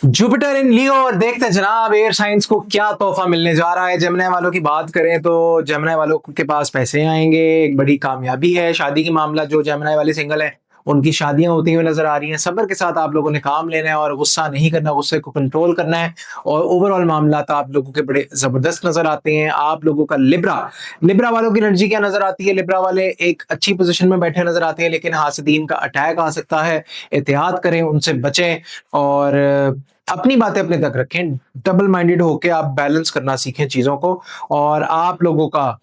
Jupiter in लियो और देखते हैं जनाब एयर साइंस को क्या तोहफा मिलने जा रहा है। जेमिनी वालों की बात करें तो जेमिनी वालों के पास पैसे आएंगे, एक बड़ी कामयाबी है। शादी की मामला, जो जेमिनी वाले सिंगल है उनकी शादियां होती हुई नजर आ रही हैं। सब्र के साथ आप लोगों ने काम लेना है और गुस्सा नहीं करना, गुस्से को कंट्रोल करना है। और ओवरऑल मामला तो आप लोगों के बड़े जबरदस्त नजर आते हैं। आप लोगों का लिब्रा लिब्रा वालों की एनर्जी क्या नजर आती है? लिब्रा वाले एक अच्छी पोजीशन में बैठे नजर आते हैं, लेकिन हासिदीन का अटैक आ सकता है। एहतियात करें, उनसे बचें और अपनी बातें अपने तक रखें। डबल माइंडेड होके आप बैलेंस करना सीखें चीजों को। और आप लोगों का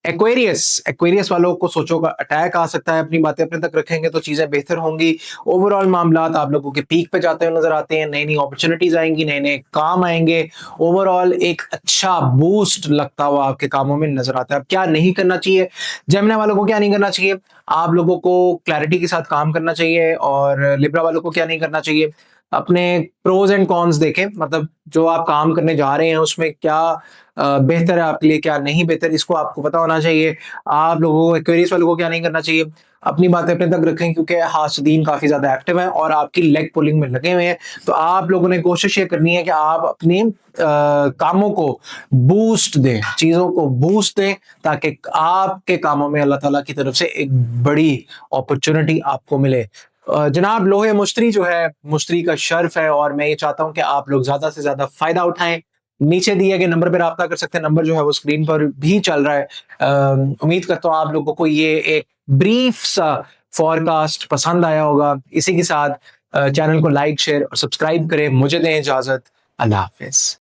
एक्वेरियस एक्वेरियस वालों को सोचो का अटैक आ सकता है। अपनी बातें अपने तक रखेंगे तो चीजें बेहतर होंगी। ओवरऑल मामला आप लोगों के पीक पे जाते हुए नजर आते हैं। नई नई अपॉर्चुनिटीज आएंगी, नए नए काम आएंगे। ओवरऑल एक अच्छा बूस्ट लगता हुआ आपके कामों में नजर आता है। अब क्या नहीं करना चाहिए? जेमिनी वालों को क्या नहीं करना चाहिए? आप लोगों को क्लैरिटी के साथ काम करना चाहिए। और लिब्रा वालों को क्या नहीं करना चाहिए? अपने प्रोज एंड कॉन्स देखें, मतलब जो आप काम करने जा रहे हैं उसमें क्या बेहतर है आपके लिए, क्या नहीं बेहतर, इसको आपको पता होना चाहिए। आप लोगों को, एक्वेरियस वालों को क्या नहीं करना चाहिए? अपनी बातें अपने तक रखें, क्योंकि हासदीन काफी ज्यादा एक्टिव है और आपकी लेग पुलिंग में लगे हुए हैं। तो आप लोगों ने कोशिश ये करनी है कि आप अपने कामों को बूस्ट दें, चीजों को बूस्ट दें, ताकि आपके कामों में अल्लाह ताला की तरफ से एक बड़ी अपॉर्चुनिटी आपको मिले। जनाब लोहे मुश्तरी जो है, मुश्तरी का शर्फ है और मैं ये चाहता हूं कि आप लोग ज्यादा से ज्यादा फायदा उठाएं। नीचे दिए गए नंबर पर राब्ता कर सकते हैं। नंबर जो है वो स्क्रीन पर भी चल रहा है। उम्मीद करता हूँ आप लोगों को ये एक ब्रीफ सा फॉरकास्ट पसंद आया होगा। इसी के साथ चैनल को लाइक, शेयर और सब्सक्राइब करें। मुझे दें इजाजत। अल्लाह हाफिज।